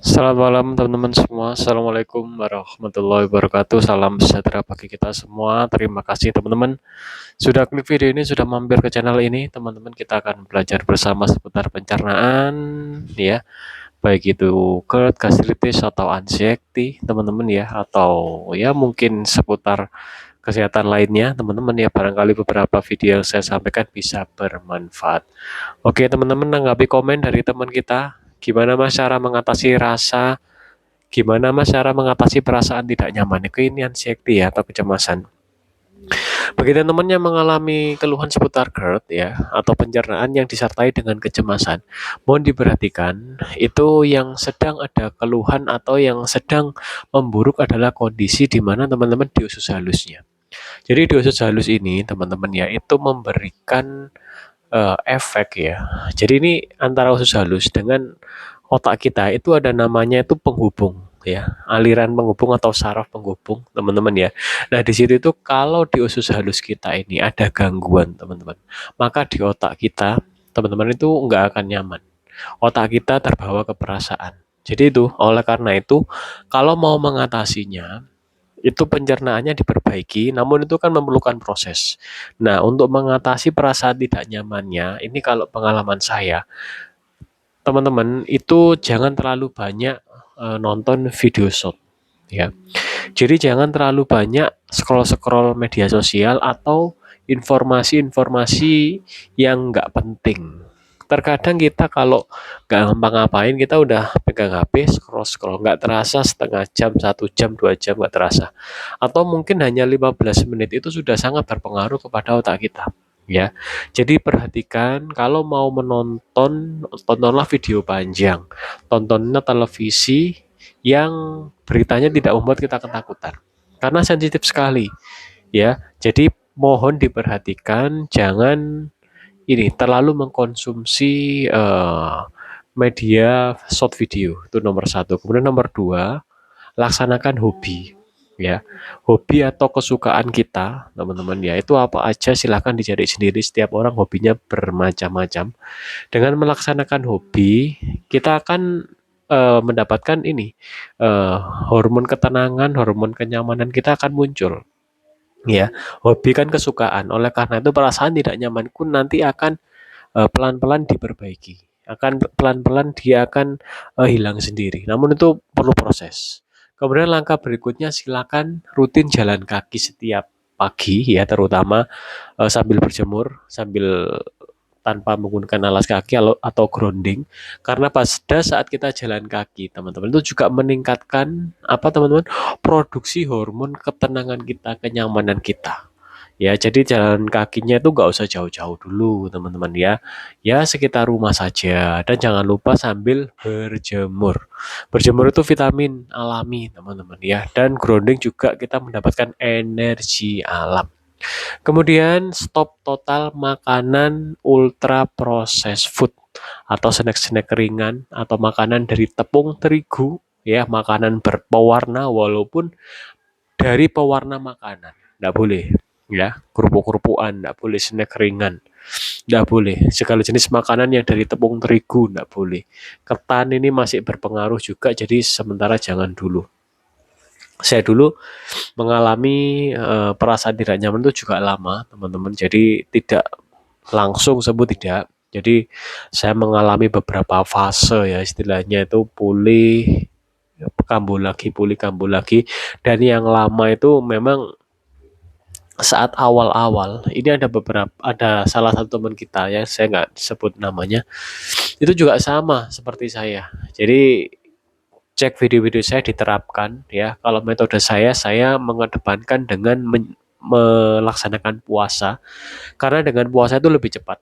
Selamat malam teman-teman semua. Assalamualaikum warahmatullahi wabarakatuh. Salam sejahtera bagi kita semua. Terima kasih teman-teman sudah klik video ini, sudah mampir ke channel ini. Teman-teman, kita akan belajar bersama seputar pencernaan ya. Baik itu GERD, gastritis atau anxiety teman-teman ya, atau ya mungkin seputar kesehatan lainnya teman-teman ya. Barangkali beberapa video yang saya sampaikan bisa bermanfaat. Oke teman-teman, tanggapi komen dari teman kita. Gimana Mas cara mengatasi rasa Gimana Mas cara mengatasi perasaan tidak nyaman? Ini anxiety ya, atau kecemasan. Bagi teman-teman yang mengalami keluhan seputar GERD ya, atau pencernaan yang disertai dengan kecemasan, mohon diperhatikan, itu yang sedang ada keluhan atau yang sedang memburuk adalah kondisi di mana teman-teman di usus halusnya. Jadi di usus halus ini teman-teman ya, itu memberikan efek ya. Jadi ini antara usus halus dengan otak kita itu ada namanya itu penghubung ya, aliran penghubung atau saraf penghubung teman-teman ya. Nah di situ itu kalau di usus halus kita ini ada gangguan teman-teman, maka di otak kita teman-teman itu nggak akan nyaman. Otak kita terbawa ke perasaan. Jadi itu oleh karena itu kalau mau mengatasinya itu pencernaannya diperbaiki, namun itu kan memerlukan proses. Nah, untuk mengatasi perasaan tidak nyamannya, ini kalau pengalaman saya, teman-teman itu jangan terlalu banyak nonton video short ya. Jadi jangan terlalu banyak scroll-scroll media sosial atau informasi-informasi yang nggak penting. Terkadang kita kalau nggak ngapa-ngapain, kita udah pegang HP, scroll-scroll, nggak terasa setengah jam, 1 jam, 2 jam, nggak terasa. Atau mungkin hanya 15 menit itu sudah sangat berpengaruh kepada otak kita. Ya, jadi perhatikan kalau mau menonton, tontonlah video panjang, tontonnya televisi yang beritanya tidak membuat kita ketakutan, karena sensitif sekali ya. Jadi mohon diperhatikan, jangan ini terlalu mengkonsumsi media short video, itu nomor satu. Kemudian nomor dua, laksanakan hobi ya. Hobi atau kesukaan kita teman-teman ya, itu apa aja silahkan dicari sendiri, setiap orang hobinya bermacam-macam. Dengan melaksanakan hobi kita akan mendapatkan ini eh, hormon ketenangan, hormon kenyamanan kita akan muncul ya. Hobi kan kesukaan, oleh karena itu perasaan tidak nyaman pun nanti akan pelan-pelan diperbaiki, akan pelan-pelan dia akan hilang sendiri, namun itu perlu proses. Kemudian langkah berikutnya, silakan rutin jalan kaki setiap pagi ya, terutama sambil berjemur, sambil tanpa menggunakan alas kaki atau grounding, karena pada saat kita jalan kaki teman-teman itu juga meningkatkan apa teman-teman, produksi hormon ketenangan kita, kenyamanan kita ya. Jadi jalan kakinya itu nggak usah jauh-jauh dulu teman-teman ya, ya sekitar rumah saja. Dan jangan lupa sambil berjemur. Berjemur itu vitamin alami teman-teman ya, dan grounding juga kita mendapatkan energi alam. Kemudian stop total makanan ultra processed food atau snack-snack ringan atau makanan dari tepung terigu ya, makanan berpewarna walaupun dari pewarna makanan. Nggak boleh ya, kerupuk-kerupukan nggak boleh, snack ringan nggak boleh, segala jenis makanan yang dari tepung terigu nggak boleh. Ketan ini masih berpengaruh juga, jadi sementara jangan dulu. Saya dulu mengalami perasaan tidak nyaman itu juga lama teman-teman, jadi tidak langsung sembuh, tidak. Jadi saya mengalami beberapa fase ya, istilahnya itu pulih kambuh lagi, pulih kambuh lagi. Dan yang lama itu memang saat awal-awal ini ada salah satu teman kita ya, saya nggak sebut namanya, itu juga sama seperti saya. Jadi cek video-video saya, diterapkan ya. Kalau metode saya mengedepankan dengan melaksanakan puasa, karena dengan puasa itu lebih cepat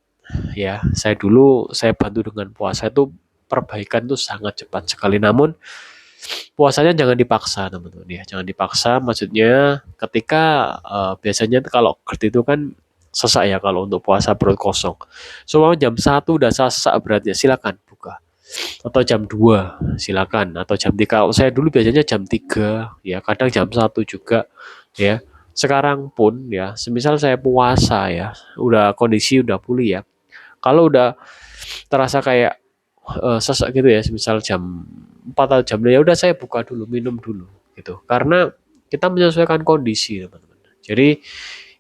ya. Saya bantu dengan puasa itu, perbaikan itu sangat cepat sekali. Namun puasanya jangan dipaksa teman-teman ya, jangan dipaksa. Maksudnya ketika biasanya kalau GERD itu kan sesak ya, kalau untuk puasa perut kosong. Soalnya jam 1 udah sesak beratnya, silakan buka. Atau jam 2 silakan, atau jam 3. Kalau saya dulu biasanya jam 3 ya, kadang jam 1 juga ya. Sekarang pun ya, semisal saya puasa ya, udah kondisi udah pulih ya. Kalau udah terasa kayak sesek gitu ya, misal jam 4 atau jam 5, ya udah saya buka dulu, minum dulu gitu. Karena kita menyesuaikan kondisi, teman-teman. Jadi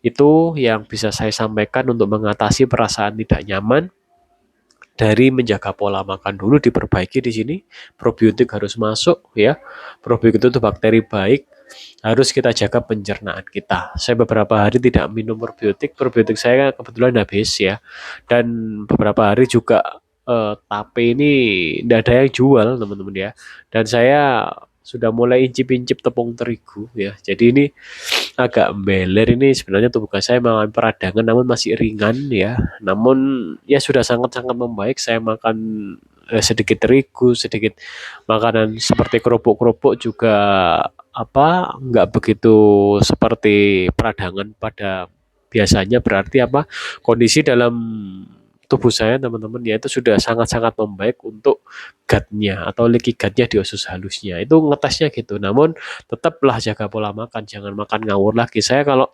itu yang bisa saya sampaikan untuk mengatasi perasaan tidak nyaman dari menjaga pola makan dulu diperbaiki di sini. Probiotik harus masuk ya. Probiotik itu bakteri baik, harus kita jaga pencernaan kita. Saya beberapa hari tidak minum probiotik, probiotik saya kebetulan habis ya. Dan beberapa hari juga tape ini tidak ada yang jual, teman-teman ya. Dan saya sudah mulai incip-incip tepung terigu ya. Jadi ini agak embeler, ini sebenarnya tubuh saya mengalami peradangan namun masih ringan ya. Namun ya sudah sangat-sangat membaik. Saya makan sedikit terigu, sedikit makanan seperti kerupuk-kerupuk juga apa nggak begitu seperti peradangan pada biasanya. Berarti apa, kondisi dalam tubuh saya, teman-teman ya, itu sudah sangat-sangat membaik untuk gutnya atau leaky gutnya di usus halusnya. Itu ngetesnya gitu. Namun tetaplah jaga pola makan, jangan makan ngawur lagi. Saya kalau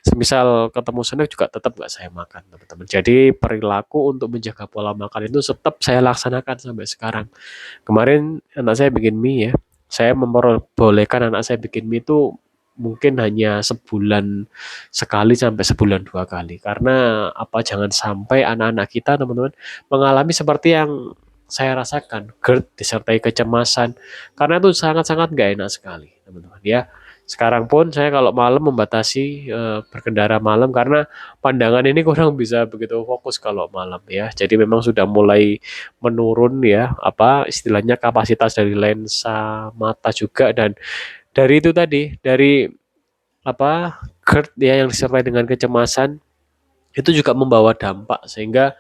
semisal ketemu snack juga tetap nggak saya makan, teman-teman. Jadi perilaku untuk menjaga pola makan itu tetap saya laksanakan sampai sekarang. Kemarin anak saya bikin mie ya, saya memperbolehkan anak saya bikin mie itu mungkin hanya sebulan sekali sampai sebulan 2 kali. Karena apa, jangan sampai anak-anak kita, teman-teman, mengalami seperti yang saya rasakan, GERD disertai kecemasan. Karena itu sangat-sangat nggak enak sekali, teman-teman ya. Sekarang pun saya kalau malam membatasi berkendara malam karena pandangan ini kurang bisa begitu fokus kalau malam ya. Jadi memang sudah mulai menurun ya, apa istilahnya, kapasitas dari lensa mata juga. Dan dari itu tadi, dari apa, GERD ya yang disertai dengan kecemasan, itu juga membawa dampak. Sehingga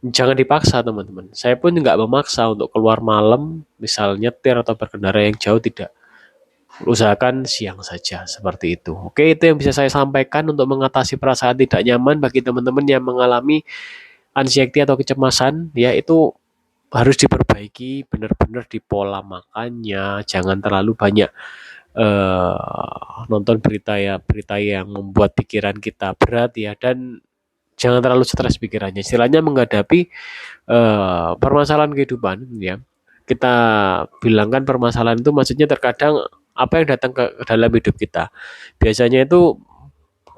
jangan dipaksa, teman-teman. Saya pun nggak memaksa untuk keluar malam, misal nyetir atau berkendara yang jauh, tidak. Usahakan siang saja, seperti itu. Oke, itu yang bisa saya sampaikan untuk mengatasi perasaan tidak nyaman bagi teman-teman yang mengalami anxiety atau kecemasan. Ya, itu harus diperbaiki benar-benar di pola makannya. Jangan terlalu banyak nonton berita ya, berita yang membuat pikiran kita berat ya. Dan jangan terlalu stres pikirannya. Istilahnya menghadapi permasalahan kehidupan ya. Kita bilangkan permasalahan itu maksudnya terkadang apa yang datang ke dalam hidup kita. Biasanya itu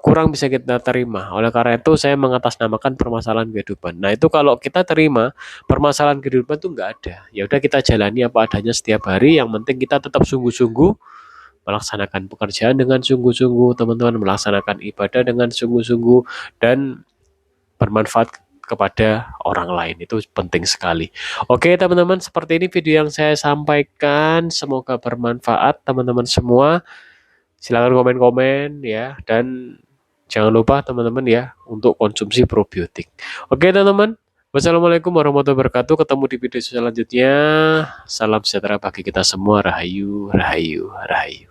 kurang bisa kita terima. Oleh karena itu saya mengatasnamakan permasalahan kehidupan. Nah, itu kalau kita terima permasalahan kehidupan itu nggak ada. Ya udah, kita jalani apa adanya setiap hari. Yang penting kita tetap sungguh-sungguh melaksanakan pekerjaan dengan sungguh-sungguh, teman-teman, melaksanakan ibadah dengan sungguh-sungguh, dan bermanfaat kepada orang lain. Itu penting sekali. Oke, teman-teman, seperti ini video yang saya sampaikan. Semoga bermanfaat, teman-teman semua. Silakan komen-komen ya, dan jangan lupa, teman-teman ya, untuk konsumsi probiotik. Oke, teman-teman. Wassalamualaikum warahmatullahi wabarakatuh. Ketemu di video selanjutnya. Salam sejahtera bagi kita semua. Rahayu, rahayu, rahayu.